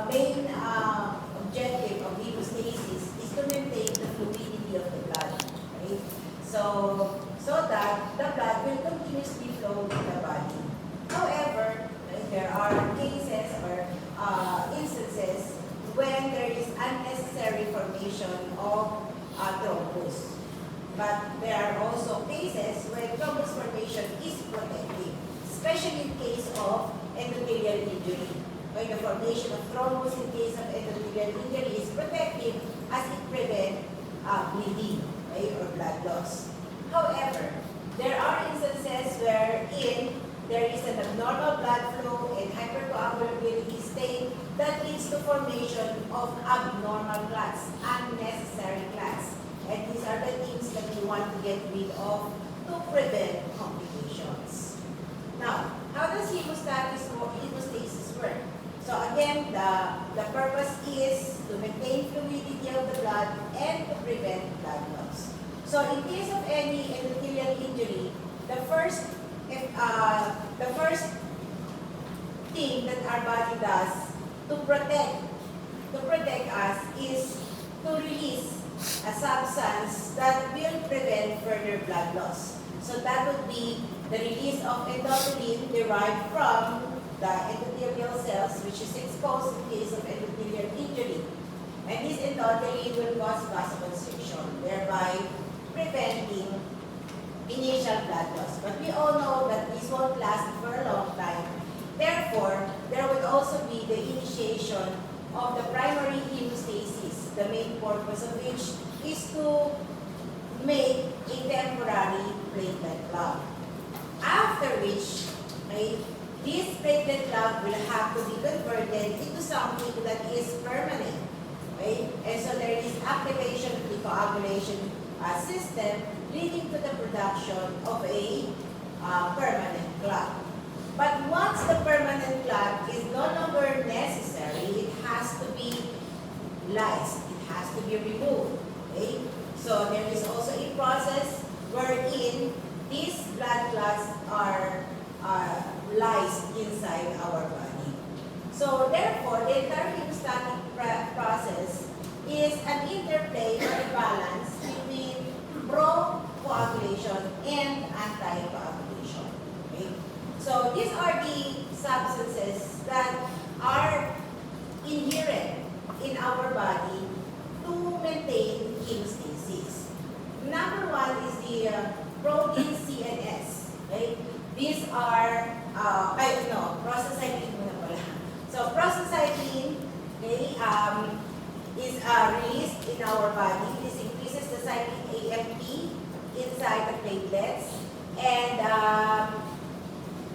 main objective of hemostasis is to maintain the fluidity of the blood. Right? So that the blood will continuously flow in the body. However, there are cases or instances when there is unnecessary formation of thrombus. But there are also cases where thrombus formation is protective, especially in case of endothelial injury. When the formation of thrombus in case of endothelial injury is protective as it prevents bleeding, right, or blood loss. However, there are instances wherein there is an abnormal blood flow and hypercoagulability state that leads to formation of abnormal clots, unnecessary clots. And these are the things that you want to get rid of to prevent complications. Now, how does hemostasis work? So again, the purpose is to maintain fluidity of the blood and to prevent blood loss. So in case of any endothelial injury, the first thing that our body does to protect us is to release a substance that will prevent further blood loss. So that would be the release of endothelin derived from the endothelial cells, which is exposed in case of endothelial injury. And this endothelin will cause vasoconstriction, thereby preventing initial blood loss. But we all know that this won't last for a long time. Therefore, there would also be the initiation of the primary hemostasis, the main purpose of which is to make a temporary platelet clot. After which, right, this platelet clot will have to be converted into something that is permanent. Right? And so there is activation of the coagulation system leading to the production of a permanent clot. But once the permanent clot is no longer necessary, it has to be lysed. It has to be removed. Okay? So there is also a process wherein these blood clots are lysed inside our body. So therefore, the entire hemostatic process is an interplay or a balance between pro-coagulation and anti-coagulation. Okay? So these are the substances that are inherent in our body to maintain hemostasis. Number one is the protein CNS. Right? These are, prostacyclin muna pala. So prostacyclin, okay, is released in our body. This increases the cyclic AMP inside the platelets. And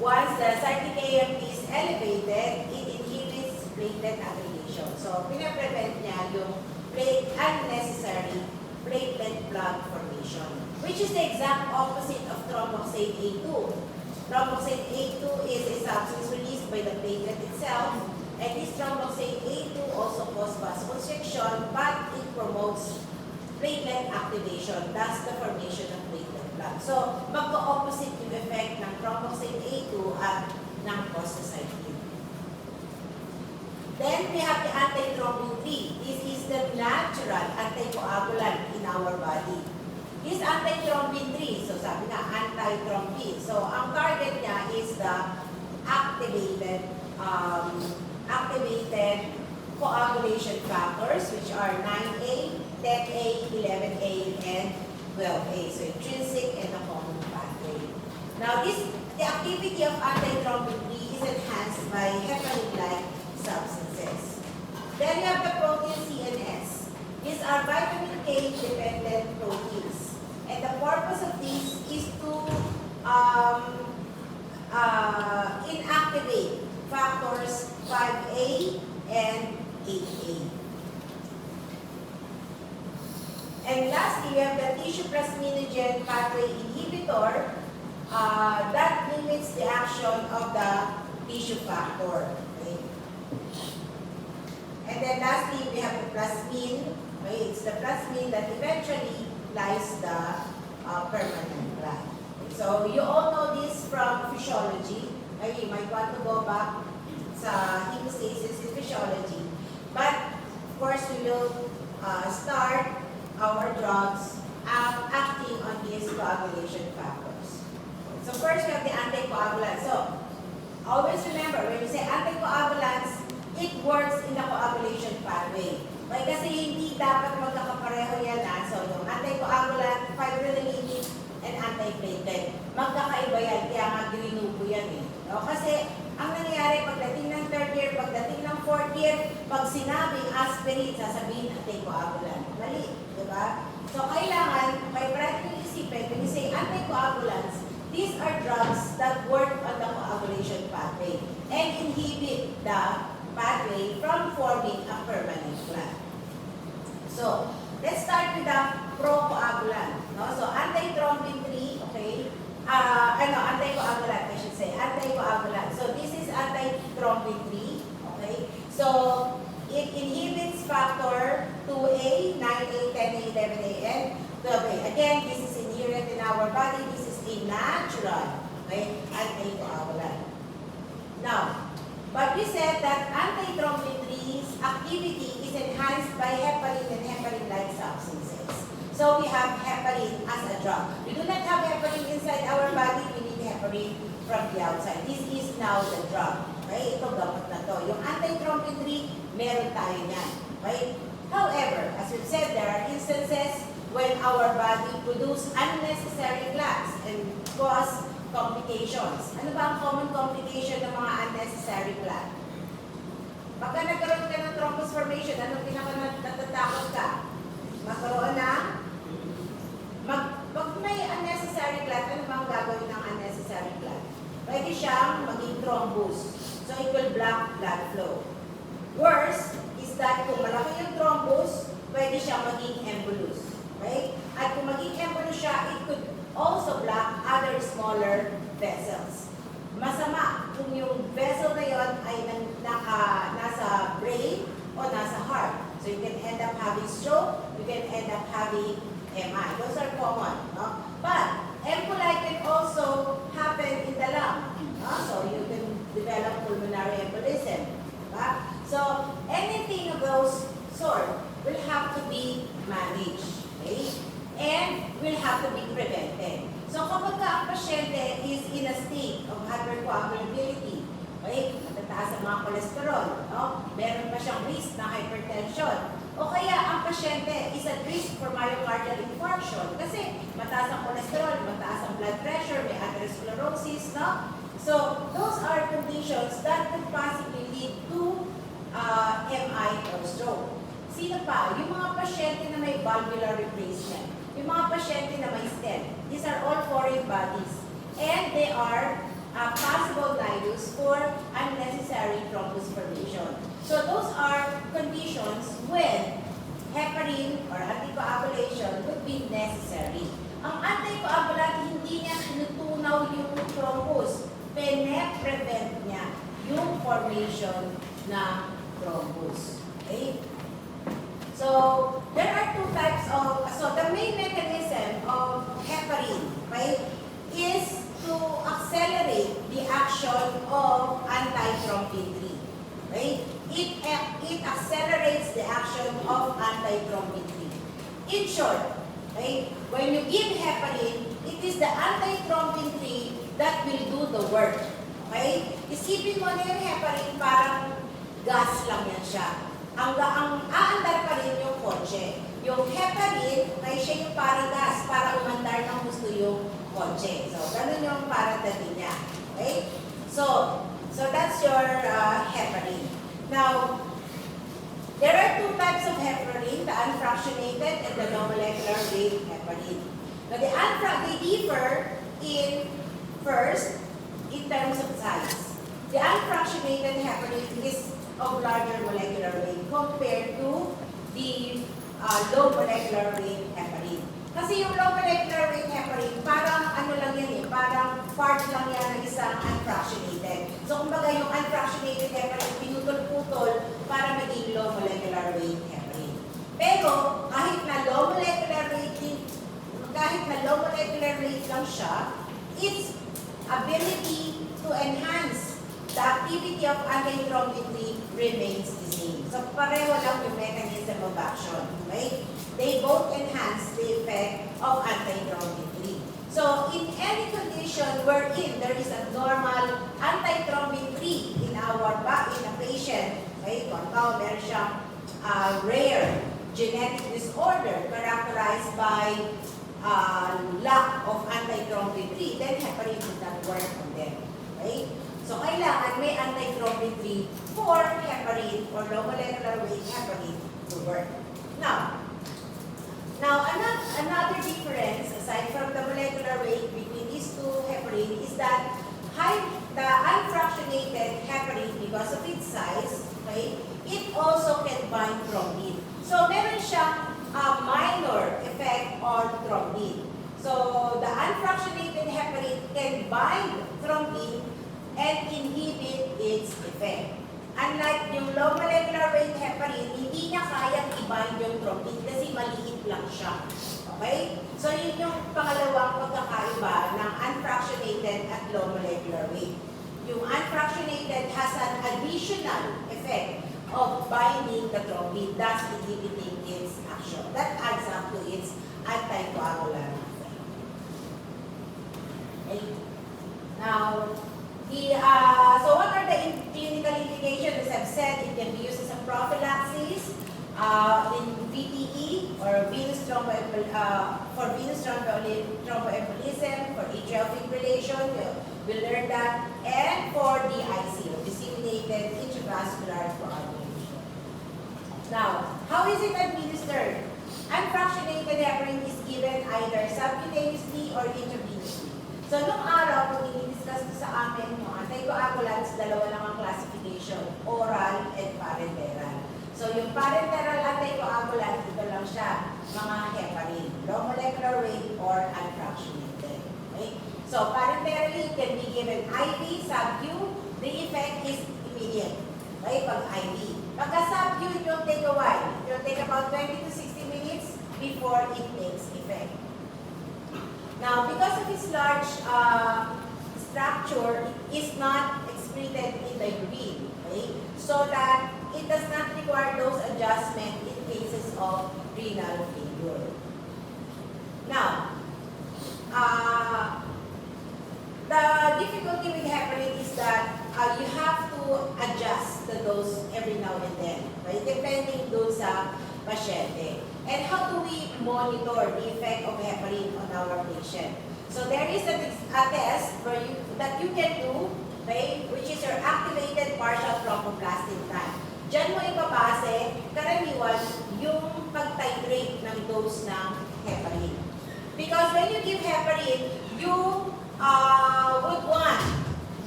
once the cyclic AMP is elevated, it inhibits platelet aggregation. So, pinaprevent niya yung unnecessary platelet plug formation, which is the exact opposite of thromboxane A2. Thromboxane A2 is a substance released by the platelet itself, and this thromboxane A2 also causes vasoconstriction, but it promotes platelet activation, thus the formation of platelet plug. So, magka-opposite yung effect ng thromboxane A2 at ng prostacyclin. Then, we have the antithrombin 3. This is the natural anticoagulant in our body. This antithrombin 3, so sabi nga, antithrombin. So, ang target niya is the activated coagulation factors, which are 9A, 10A, 11A, and 12A. So, intrinsic and the common pathway. Now, the activity of antithrombin 3 is enhanced by heparin-like substances. Then you have the protein CNS. These are vitamin K-dependent proteins. And the purpose of these is to inactivate factors 5A and 8A. And lastly, we have the tissue plasminogen pathway inhibitor that limits the action of the tissue factor. Okay? And then lastly, we have the plasmin. Okay? It's the plasmin that eventually lies the permanent clot. Okay? So you all know this from physiology. Okay? You might want to go back sa hemostasis in physiology. course, we will start our drugs acting on these coagulation factors. So first, we have the anticoagulants. So always remember, when you say anticoagulants, it works in the coagulation pathway. Okay, kasi hindi dapat magkakapareho yan. So yung anticoagulant, fibrinolytic, and antiplatelet. Magkakaiba yan, kaya nga grinupo yan eh. No? Kasi ang nangyayari pagdating ng third year, pagdating ng fourth year, pag sinabing aspirin, sasabihin anticoagulant. Mali, di ba? So kailangan, may practically isipin, when you say anticoagulants, these are drugs that work on the coagulation pathway and inhibit the pathway from forming a permanent clot. So, let's start with the procoagulant. No? So, antithrombin 3, okay? Anticoagulant, I should say. Anticoagulant. So, this is antithrombin 3, okay? So, it inhibits factor 2A, 9A, 10A, 11A, and 12A. Again, this is inherent in our body. This is a natural, okay, anticoagulant. Now, but we said that antithrombin 3's activity is enhanced by heparin and heparin-like substances. So we have heparin as a drug. We do not have heparin inside our body. We need heparin from the outside. This is now the drug. Okay? Ito gamot na to. Yung antithrombin 3, meron tayo niyan. Okay? However, as we've said, there are instances when our body produce unnecessary clots and cause complications. Ano ba ang common complication ng mga unnecessary clot? Pagka nagkaroon ka ng thrombus formation, anong pinaka-natatakot ka? Magkaroon ng pag may unnecessary clot, ano ba ang gagawin ng unnecessary clot? Pwede siyang maging thrombus. So it will block blood flow. Worse is that kung malaki yung thrombus, pwede siyang maging embolus. Okay? At kung maging embolus siya, it could also block other smaller vessels. Masama kung yung vessel na yon ay nasa brain o nasa heart. So you can end up having stroke, you can end up having MI. Those are common. No? But emboli can also happen in the lung. No? So you can develop pulmonary embolism. Diba? So anything of those sort will have to be managed. Okay? And will have to be prevented. So kapag ang pasyente is in a state of hypercoagulability, okay, matataas ang mga cholesterol, no? Meron pa siyang risk na hypertension, o kaya ang pasyente is at risk for myocardial infarction kasi mataas ang cholesterol, mataas ang blood pressure, may atherosclerosis, no? So those are conditions that could possibly lead to MI or stroke. Sino pa? Yung mga pasyente na may valvular replacement. Yung mga pasyente na may stent. These are all foreign bodies. And they are possible dilus for unnecessary thrombus formation. So those are conditions when heparin or anticoagulation would be necessary. Ang anticoagulant, hindi niya tinutunaw yung thrombus. Pine-prevent niya yung formation ng thrombus. Okay? So, there are two types of, so the main mechanism of heparin, right, is to accelerate the action of antithrombin 3, right? It accelerates the action of antithrombin 3. In short, right, when you give heparin, it is the antithrombin 3 that will do the work, okay? Isipin mo na yung heparin, parang gas lang yan siya. Ang aandar pa rin yung kotse. Yung heparin, may siya yung parang gas para umandar ng gusto yung kotse. So, ganun yung parang dati niya. Okay? So that's your heparin. Now, there are two types of heparin, the unfractionated and the low molecular weight heparin. Now, they differ in, first, in terms of size. The unfractionated heparin is of larger molecular weight compared to the low molecular weight heparin. Kasi yung low molecular weight heparin, parang ano lang yan eh, parang part lang yan ng isang unfractionated. So kumbaga yung unfractionated heparin, pinutol-putol para maging low molecular weight heparin. Pero kahit na low molecular weight lang siya, its ability to enhance the activity of antithrombin 3 remains the same. So pareho lang yung mechanism of action. Okay? They both enhance the effect of antithrombin 3. So in any condition wherein there is a normal antithrombin 3 in a patient, okay, kung meron siyang rare genetic disorder characterized by lack of antithrombin 3, then heparin will not work on them. Okay? So, kailangan may antithrombin 3 for heparin or low molecular weight heparin to work. Now another difference, aside from the molecular weight between these two heparin, is that the unfractionated heparin, because of its size, okay, it also can bind thrombin. So, meron siyang minor effect on thrombin. So, the unfractionated heparin can bind thrombin and inhibit its effect. Unlike yung low molecular weight heparin, hindi niya kayang i-bind yung thrombin kasi maliit lang siya. Okay? So, yun yung pangalawang pagkakaiba ng unfractionated at low molecular weight. Yung unfractionated has an additional effect of binding the thrombin, thus inhibiting its action. That adds up to its anticoagulant effect. Okay? Now, so what are the clinical indications? As I've said, it can be used as a prophylaxis in VTE or for venous thromboembolism, for atrial fibrillation, we'll learn that, and for DIC, disseminated intravascular coagulation. Now, how is it administered? Unfractionated heparin is given either subcutaneously or intravenously. So, nung araw, kung i-discuss ko sa amin, anticoagulants, dalawa lang ang classification, oral and parenteral. So, yung parenteral anticoagulant, ito lang siya, mga heparin, low molecular weight or unfractionated. Okay? So, parenterally, it can be given IV, sub-Q, the effect is immediate. Okay? Pag IV. Pagka sub-Q, it will take a while. It will take about 20 to 60 minutes before it takes effect. Now, because of its large structure, it is not excreted in the urine, okay? So that it does not require dose adjustment in cases of renal failure. Now, the difficulty with heparin is that you have to adjust the dose every now and then, right? Depending dun sa pasyente. And how do we monitor the effect of heparin on our patient? So there is a test that you can do, okay, which is your activated partial thromboplastin time. Diyan mo ibabase, karaniwan, yung pag-titrate ng dose ng heparin. Because when you give heparin, you would want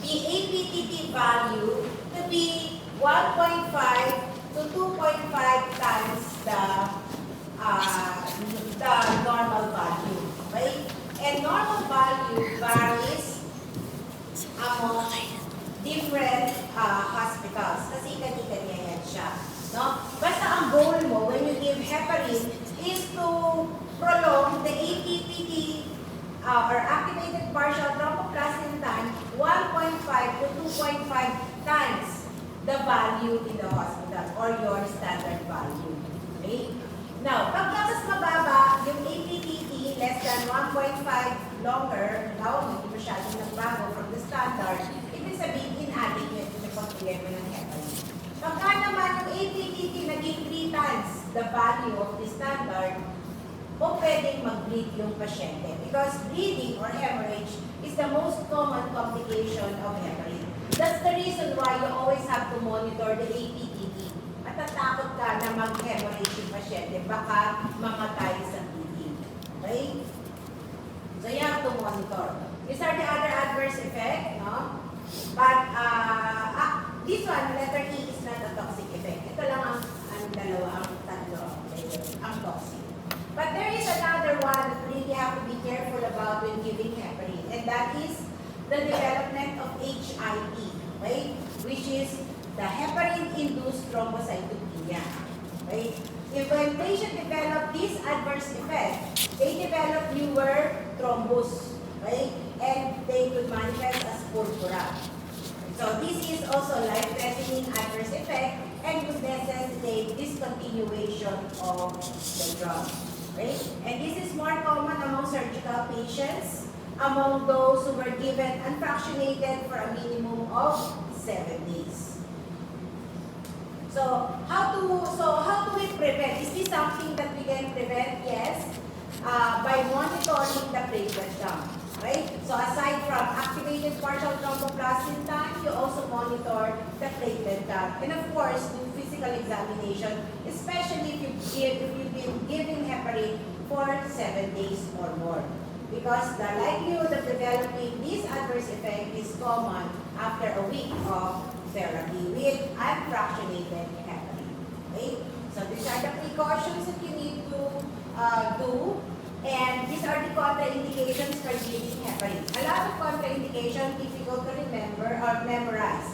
the APTT value to be 1.5 to 2.5 times the normal value, right? And normal value varies among different hospitals kasi kanya-kanya yan siya, no? Basta ang goal mo when you give heparin is to prolong the APPT or activated partial thromboplastin time 1.5 to 2.5 times the value in the hospital or your standard value. Okay? Now, pag mas mababa yung APTT less than 1.5 longer, hindi masyadong nagbago from the standard, ibig sabihin inadequate sa pag-give mo ng heparin. Pagka naman yung APTT naging 3 times the value of the standard, o pwedeng mag-bleed yung pasyente. Because bleeding or hemorrhage is the most common complication of heparin. That's the reason why you always have to monitor the APTT. Matatakot ka na mag-hemorrhage yung pasyente, baka mamatay sa bleeding. Okay? So you have to monitor. These are the other adverse effects, no? But this one, letter E, is not a toxic effect. Ito lang ang dalawa, ang tatlo, ang toxic. But there is another one that we really have to be careful about when giving heparin, and that is the development of HIE, right? Which is the heparin-induced thrombocytopenia, right? If when patient develop this adverse effect, they develop newer thrombus, right? And they could manifest as purpura. So this is also life-threatening adverse effect and would necessitate discontinuation of the drug. Right? And this is more common among surgical patients, among those who were given unfractionated for a minimum of 7 days. So how do we prevent? Is this something that we can prevent? Yes, by monitoring the platelet count. Right? So aside from activated partial thromboplastin time, you also monitor the platelet count. And of course, do physical examination, especially if you've been giving heparin for 7 days or more. Because the likelihood of developing this adverse effect is common after a week of therapy with unfractionated heparin. Okay? So these are the precautions that you need to do. And these are the contraindications for giving heparin. A lot of contraindications, difficult to remember or memorize.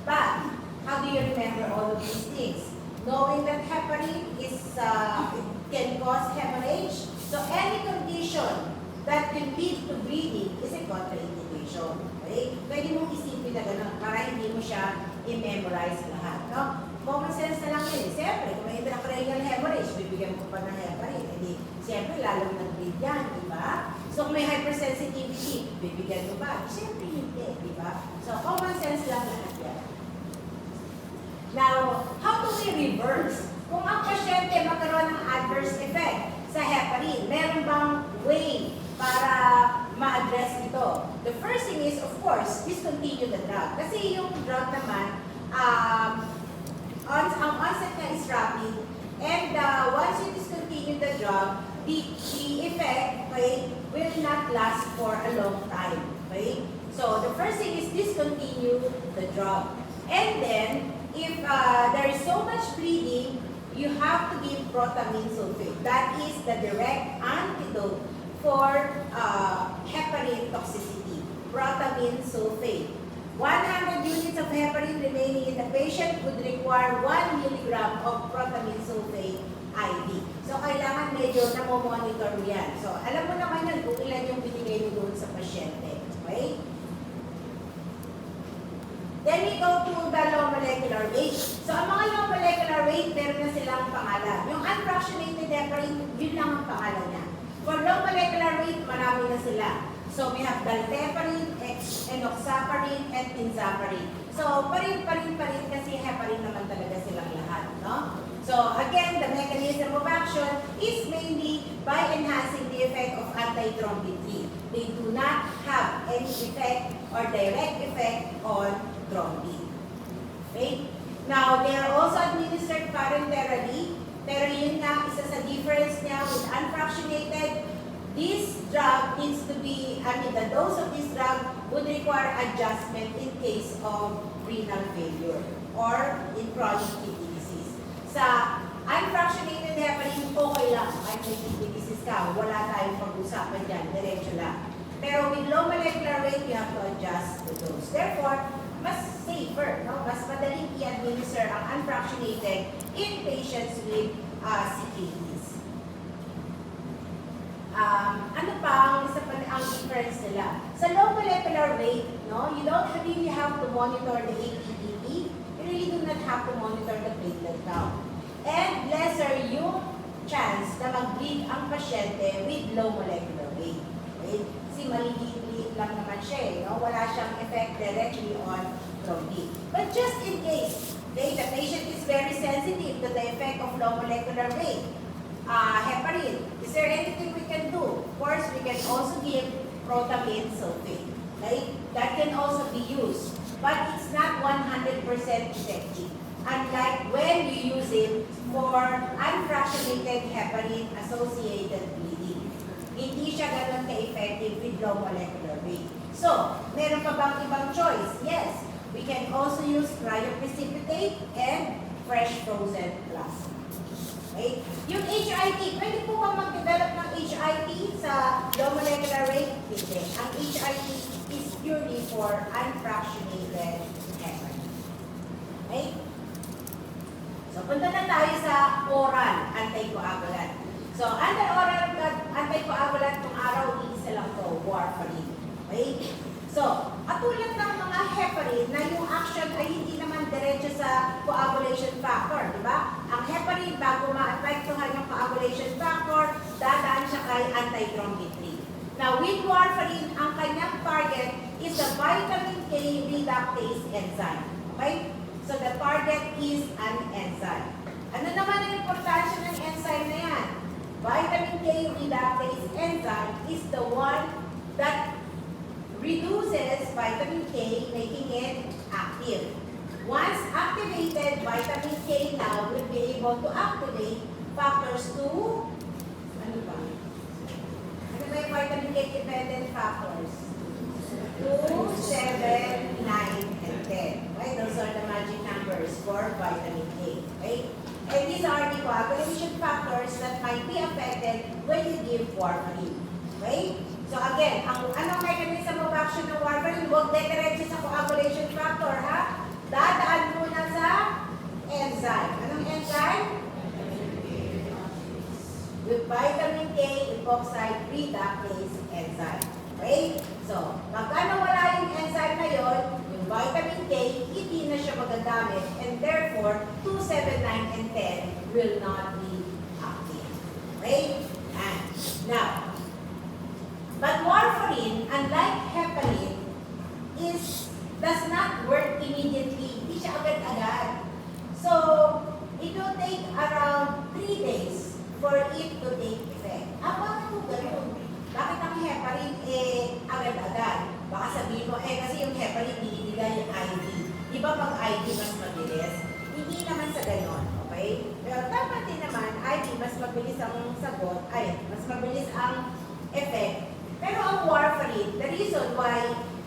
But how do you remember all of these things? Knowing that heparin is it can cause hemorrhage. So any condition that can lead to bleeding is a contraindication. Okay? Pwede mong isipin na gano'n para hindi mo siya i-memorize lahat. No? Common sense na lang yun. Siyempre, kung may intracranial hemorrhage, bibigyan mo pa ng heparin. Hindi, siyempre, lalong nag-bleed yan, di ba? So, kung may hypersensitivity, bibigyan mo ba? Siyempre, hindi, di ba? So, common sense lang lahat yan. Now, how do we reverse? Kung ang pasyente magkaroon ng adverse effect sa heparin, meron bang way para ma-address ito? The first thing is, of course, discontinue the drug. Kasi yung drug naman, ang onset na is rapid, and once you discontinue the drug, the effect, okay, will not last for a long time. Okay? So the first thing is discontinue the drug. And then, if there is so much bleeding, you have to give protamine sulfate. That is the direct antidote for heparin toxicity. Protamine sulfate. 100 units of heparin remaining in the patient would require 1 milligram of protamine sulfate IV. So, kailangan medyo namomonitor mo yan. So, alam mo naman yan kung ilan yung binigay mo doon sa pasyente. Okay? Then we go to the low molecular weight. So, ang mga low molecular weight, meron na silang pangalan. Yung unfractionated heparin, yun lang ang pangalan niya. For low molecular weight, marami na sila. So, we have dalteparin, enoxaparin, and tinzaparin. So, parin kasi heparin naman talaga silang lahat, no? So, again, the mechanism of action is mainly by enhancing the effect of antithrombin 3. They do not have any effect or direct effect on thrombin. Okay? Now, they are also administered parenterally. Pero yun nga, isa sa difference niya with unfractionated, this drug needs to be, the dose of this drug would require adjustment in case of renal failure or in chronic kidney disease. Sa unfractionated heparin, okay lang. Kahit may kidney disease ka, wala tayong pag-usapan dyan, diretso lang. Pero with low molecular weight, you have to adjust the dose. Therefore, mas safer, no? Mas madaling i-administer ang unfractionated in patients with CKDs. Ano pa ang isa pa ang difference nila? Sa low molecular weight, no, you don't really have to monitor the ATP. You really do not have to monitor the platelet count. And lesser yung chance na mag-bleed ang pasyente with low molecular weight. Okay? Kasi maliliit lang naman siya, no? Wala siyang effect directly on thrombin. But just in case, okay, the patient is very sensitive to the effect of low molecular weight, heparin, is there anything we can do? Of course, we can also give protamine sulfate. Right? That can also be used. But it's not 100% effective. Unlike when you use it for unfractionated heparin-associated bleeding. Hindi siya ganun ka-effective with low molecular weight. So, meron pa bang ibang choice? Yes. We can also use cryoprecipitate and fresh frozen plasma. Okay? Yung HIT, pwede po bang mag-develop ng HIT sa low molecular weight? Hindi. Ang HIT is purely for unfractionated heparin. Okay? So, punta na tayo sa oral anticoagulant. So, under oral anticoagulant, kung araw, isa lang to, warfarin. Okay? So, katulad ng mga heparin na yung action ay hindi naman diretso sa coagulation factor, di ba? Ang heparin, bago ma-apektuhan yung coagulation factor, dadaan siya kay antithrombin 3. Now, with warfarin, ang kanyang target is the vitamin K reductase enzyme. Okay? So, the target is an enzyme. Ano naman ang importansya ng enzyme na yan? Vitamin K reductase enzyme is the one that reduces vitamin K, making it active. Once activated, vitamin K now will be able to activate factors 2, ano ba? Ano ba yung vitamin K dependent factors? 2, 7, 9, and 10. Okay, those are the magic numbers for vitamin K. Okay? And these are the coagulation factors that might be affected when you give warfarin. Okay? So again, anong mechanism of action ng warfarin? Huwag diretso sa coagulation factor, ha? Dadaan muna sa enzyme. Anong enzyme? With vitamin K epoxide reductase enzyme. Okay? So, pagka nawala yung enzyme na yun, yung vitamin K, hindi na siya magagamit, and therefore, 2, 7, 9, and 10 will not be active. Okay? And now, but warfarin, unlike heparin, does not work immediately. Hindi siya agad-agad. So, it will take around 3 days for it to take effect. Bakit po ganun? Bakit ang heparin agad-agad? Baka sabihin mo, kasi yung heparin binibigay yung IV. Di ba pag IV mas mabilis? Hindi naman sa ganon, okay? Pero dapat din naman, IV mas mabilis ang sagot, mas mabilis ang effect. Pero ang warfarin, the reason why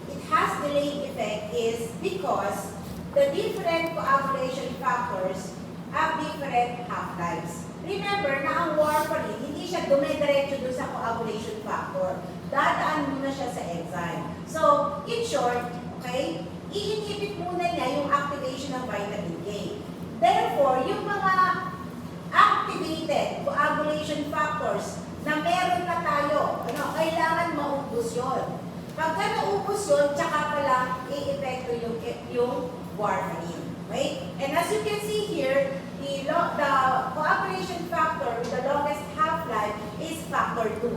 it has delayed effect is because the different coagulation factors have different half-lives. Remember na ang warfarin, hindi siya dumidiretso doon sa coagulation factor. Dadaan muna siya sa enzyme. So, in short, okay, i-inhibit muna niya yung activation ng vitamin K. Therefore, yung mga activated coagulation factors na meron na tayo, kailangan maubos yun. Pagka naubos yun, tsaka pa lang i-epekto yung warfarin. Okay? And as you can see here, the coagulation factor with the longest half-life is factor 2.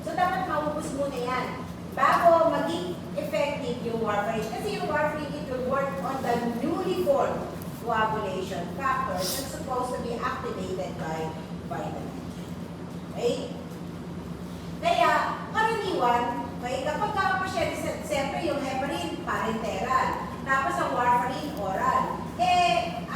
So, dapat maubos muna yan bago maging effective yung warfarin. Kasi yung warfarin, it will work on the newly formed coagulation factors that's supposed to be activated by vitamin K. Okay? Kaya, karaniwan, kapag pasyente, siyempre yung heparin, parenteral. Tapos ang warfarin, oral.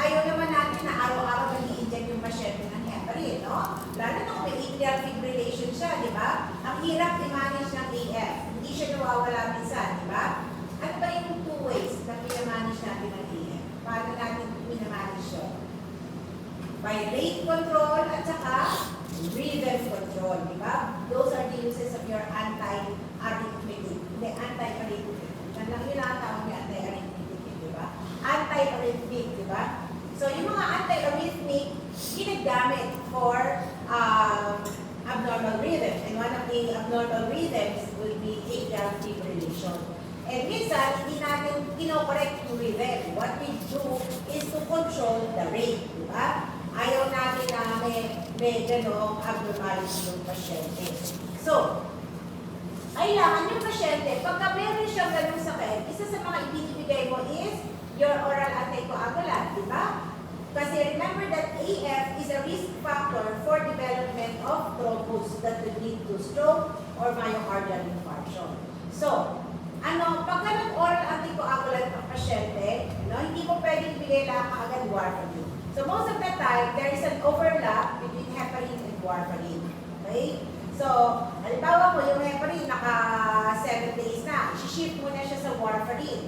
Ayaw naman natin na araw-araw nag-i-inject yung pasyente ng heparin, no? Lalo na kung may atrial fibrillation siya, di ba? Ang hirap i-manage ng AF. Hindi siya nawawala minsan, di ba? Ano ba yung 2 ways na pinamanage natin ng AF? Paano natin pinamanage yun? By rate control at saka rhythm control, di ba? Those are the uses of your anti-arrhythmic. Hindi, anti-arrhythmic. Yun ang tawag niya, anti-arrhythmic, di ba? Anti-arrhythmic, di ba? So, yung mga anti-arrhythmic, ginagamit for abnormal rhythm. And one of the abnormal rhythms will be atrial fibrillation. And minsan, hindi natin kinokorrect yung rhythm. What we do is to control the rate, di ba? Ayaw natin na may ganong abnormality yung pasyente. So, kailangan yung pasyente, pagka meron siyang ganong sakit, isa sa mga ibinibigay mo is your oral anticoagulant, di ba? Kasi remember that AF is a risk factor for development of thrombus that will lead to stroke or myocardial infarction. So, pagka nag-oral anticoagulant ang pasyente, hindi mo pwedeng ibigay lang kaagad warfarin. So, most of the time, there is an overlap between heparin and warfarin. Okay? So, halimbawa mo, yung heparin, naka 7 days na. I-shift mo na siya sa warfarin.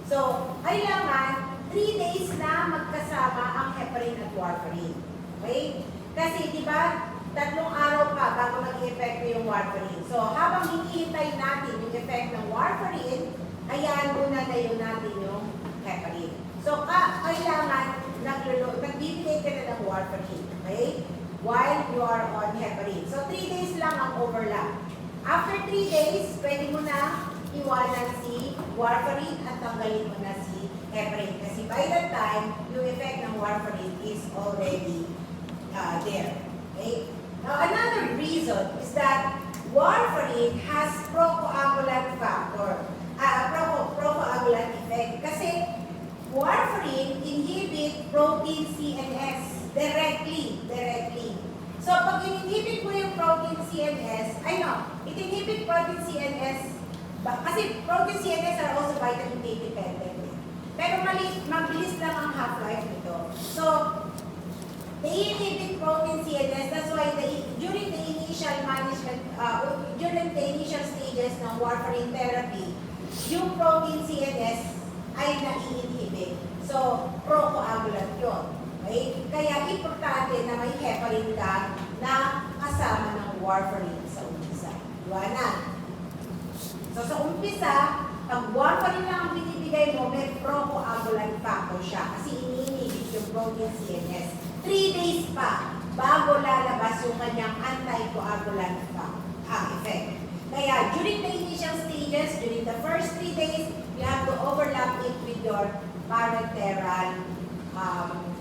So, kailangan 3 days na magkasama ang heparin at warfarin. Okay? Kasi, di ba, 3 araw pa bago mag-i-effect yung warfarin. So, habang hinihintay natin yung effect ng warfarin, hayaan muna na yun natin yung heparin. So, kailangan nagbibigay ka na ng warfarin. Okay? While you are on heparin. So, 3 days lang ang overlap. After 3 days, pwede mo na iwanan si warfarin at tanggalin mo na si heparin. Kasi by that time, yung effect ng warfarin is already there. Okay? Now, another reason is that warfarin has procoagulant factor, procoagulant effect. Kasi warfarin inhibit protein CNS directly. So, pag inhibit mo yung protein CNS, it inhibit protein CNS, kasi protein CNS are also vitamin D dependent. Pero mabilis lang ang half-life nito. So, they inhibit protein CNS, that's why during the initial management, during the initial stages ng warfarin therapy, yung protein CNS ay nai-inhibit. So, procoagulant yun. Okay? Kaya importante na may heparin ka na kasama ng warfarin sa umpisa. Iwanan. So sa umpisa, pag warfarin lang ang binibigay mo, may procoagulant factor siya kasi iniinhibit yung protein CNS. 3 days pa bago lalabas yung kanyang anticoagulant effect. Kaya during the initial stages, during the first 3 days, you have to overlap it with your parenteral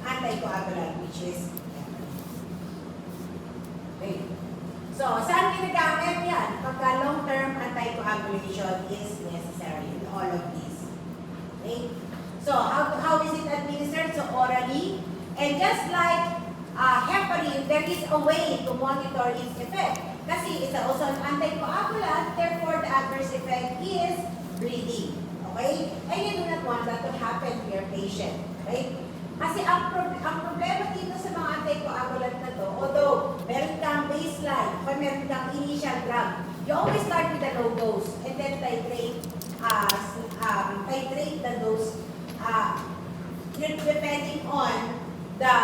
anticoagulant, which is okay. So, saan ginagamit yan? Pagka long-term anticoagulation is necessary in all of these. Okay? So, how is it administered? So, orally. And just like heparin, there is a way to monitor its effect. Kasi it's also an anticoagulant, therefore the adverse effect is bleeding. Okay? And you do not want that to happen to your patient. Right? Kasi ang problema dito sa mga anticoagulant na to, although meron kang baseline, o meron kang initial drug, you always start with the low dose and then titrate the dose depending on the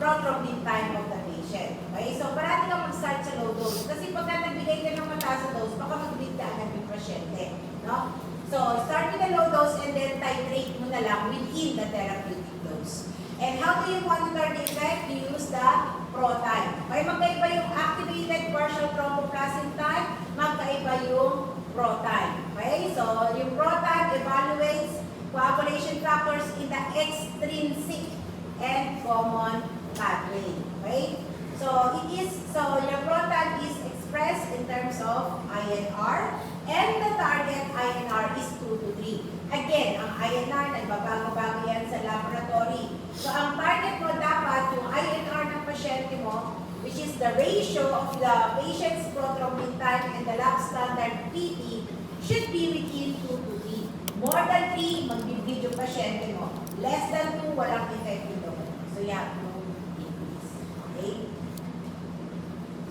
prothrombin time of the patient. Okay? So, parati kang mag-start sa low dose. Kasi pagka nagbigay ka ng mataas na dose, baka mag-bleed ka agad yung pasyente. No? So, start with the low dose and then titrate mo na lang within the therapeutic dose. And how do you monitor the effect? You use the ProTime. May magkaiba yung activated partial thromboplastin time, magkaiba yung ProTime. Okay? So, yung ProTime evaluates coagulation factors in the extrinsic and common pathway. Okay? So, your ProTime is expressed in terms of INR, and the target INR is 2 to 3. Again, ang INR, nagbabago-bago yan sa laboratory. So, ang target mo dapat, yung INR ng pasyente mo, which is the ratio of the patient's prothrombin time and the lab standard PT, should be within 2 to 3. More than 3, magbibleed yung pasyente mo. Less than 2, walang effect ito. So, you have to increase. Okay?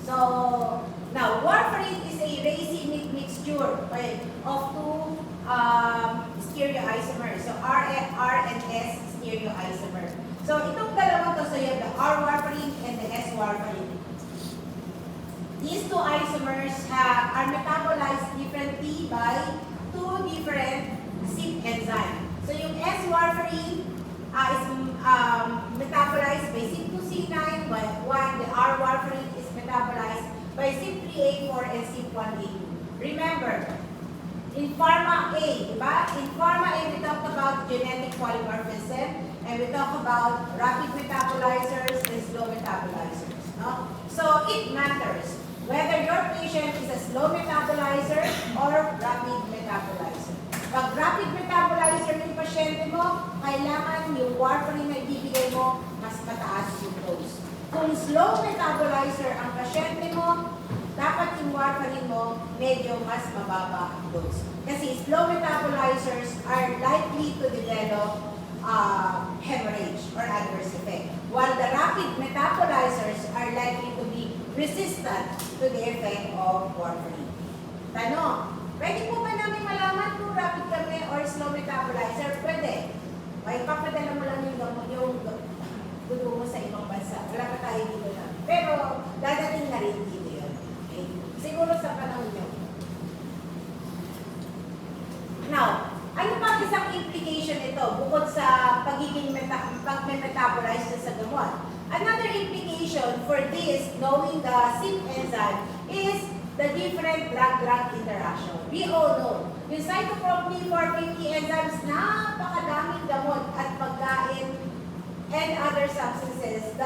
So, now, warfarin is a racemic mixture of two stereoisomers. So, R and S stereoisomer. So, itong dalawang to, so you have the R warfarin and the S warfarin. These two isomers are metabolized differently by two different CYP enzymes. So, yung S warfarin is metabolized by CYP2C9, while the R warfarin is metabolized by CYP3A4 and CYP1A2. Remember, in Pharma A, diba? In Pharma A, we talked about genetic polymorphism, and we talk about rapid metabolizers and slow metabolizers. No? So, it matters whether your patient is a slow metabolizer or rapid metabolizer. Pag rapid metabolizer yung pasyente mo, kailangan yung warfarin na ibibigay mo, mas mataas yung dose. Kung slow metabolizer ang pasyente mo, dapat yung warfarin mo medyo mas mababa ang dose. Kasi slow metabolizers are likely to develop hemorrhage or adverse effect. While the rapid metabolizers are likely to be resistant to the effect of warfarin. Tanong, pwede po ba namin malaman kung rapid kami or slow metabolizer? Pwede. May papadala mo lang yung dugo mo sa ibang bansa. Wala pa tayo dito na. Pero dadating na rin dito yun. Okay? Siguro sa panahon nyo. Now, ano pa isang implication ito bukod sa pagiging pag-metabolize sa gamot? Another implication for this, knowing the CYP enzyme, is the different drug-drug interaction. We all know yung cytochrome P450 enzymes, napakadaming gamot at pagkain and other substances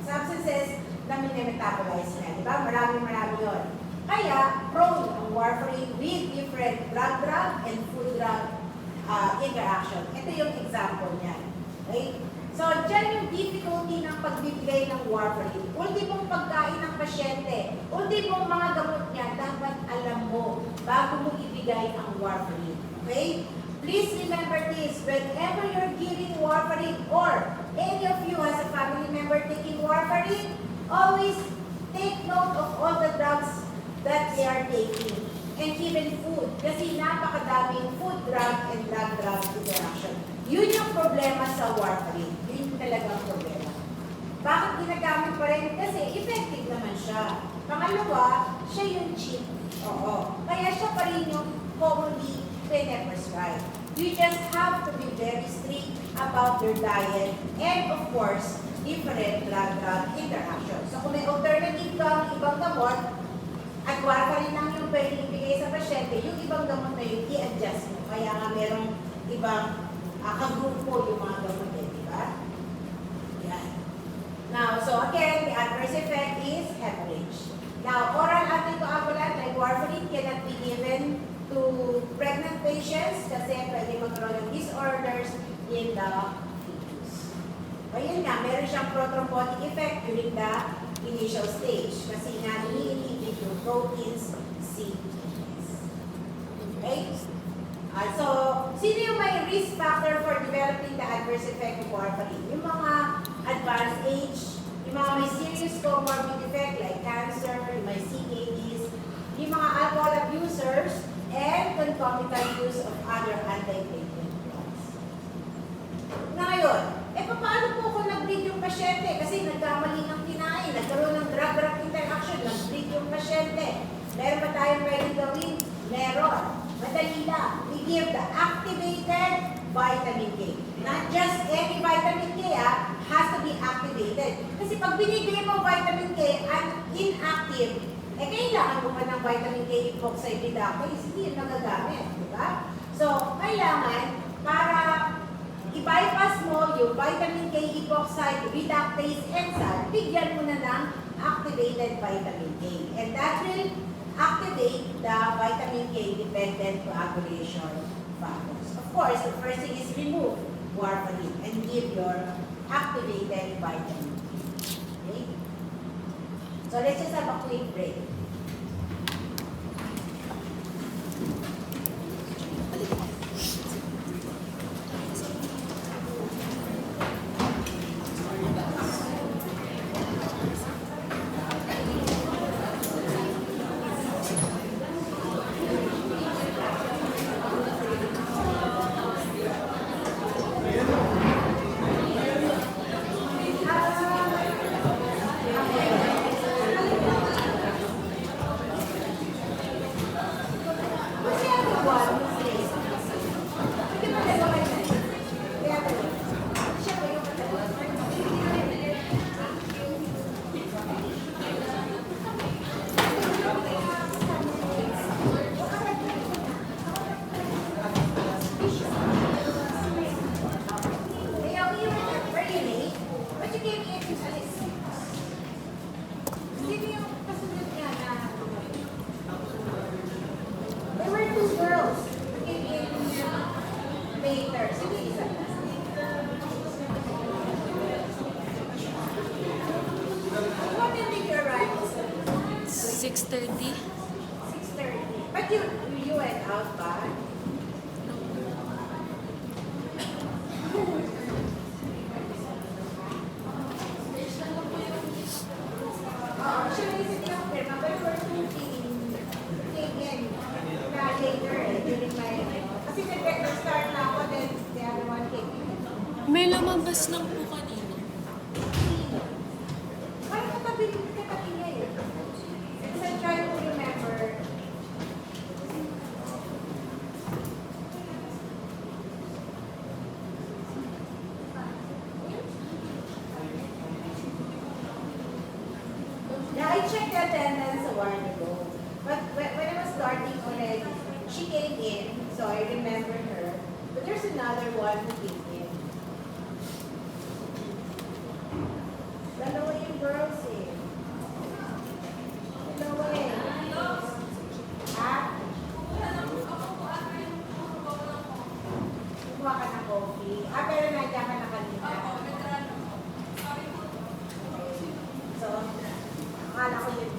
substances na minimetabolize niya. Di ba? Marami yun. Kaya, prone ang warfarin with different drug and food-drug interaction. Ito yung example niya. Okay? So, dyan yung difficulty ng pagbibigay ng warfarin. Ultimong pagkain ng pasyente, ultimong mga gamot niya, dapat alam mo bago mo ibigay ang warfarin. Okay? Please remember this, whenever you're giving warfarin or any of you as a family member taking warfarin, always take note of all the drugs that they are taking and even food. Kasi napakadaming food drug and drug interaction. Yun yung problema sa warfarin. Yun yung talagang problema. Bakit ginagamit pa rin? Kasi effective naman siya. Pangalawa, siya yung cheap. Oo. Kaya siya pa rin yung commonly prescribed. You just have to be very strict about your diet and of course, different drug interaction. So kung may alternative kang ibang gamot, at warfarin lang yung pwedeng ibigay sa pasyente, yung ibang gamot na yun, i-adjust mo. Kaya nga merong ibang kagrupo yung mga gamot eh, di ba? Yan. Now, so again, the adverse effect is hemorrhage. Now, oral anticoagulant like warfarin cannot be given to pregnant patients kasi pwede magkaroon ng disorders in the fetus. O yun nga, meron siyang prothrombotic effect during the initial stage kasi nga ini-inhibit yung proteins C. Okay? So, sino yung may risk factor for developing the adverse effect of warfarin? Yung mga advanced age, yung mga may serious comorbid effect like cancer, yung may CKDs, yung mga alcohol abusers, and concomitant use of other antiplatelet drugs. Ngayon, paano po kung nag-bleed yung pasyente? Kasi nagkamali ng kinain, nagkaroon ng drug interaction, nag-bleed yung pasyente. Meron ba tayong pwedeng gawin? Meron. Madali lang. We give the activated vitamin K. Not just any vitamin K, has to be activated. Kasi pag binigay mo vitamin K at inactive, kailangan mo pa ng vitamin K epoxide reductase, hindi yun nagagamit, di ba? So, kailangan para i-bypass mo yung vitamin K epoxide reductase enzyme, bigyan mo na ng activated vitamin K. And that will activate the vitamin K dependent coagulation factors. Of course, the first thing is remove warfarin and give your activated vitamin K. Okay? So let's just have a quick break. What time did you arrive? 6:30. 6:30. But you went out ba? Actually, it's in after, but we're thinking in later during my, kasi nag-start na ako, then the other one came in. May lumabas lang po kanina. Parang katabi niya eh. Because I'm trying to remember. Yeah, I checked the attendance a while ago. I remember her. But there's another one who came in. Dalawa yung girls eh. Dalawa eh. Ha? Kumuha ka ng coffee. Pero nandiyan ka na kanina. So, akala ko yun.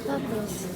Tapos,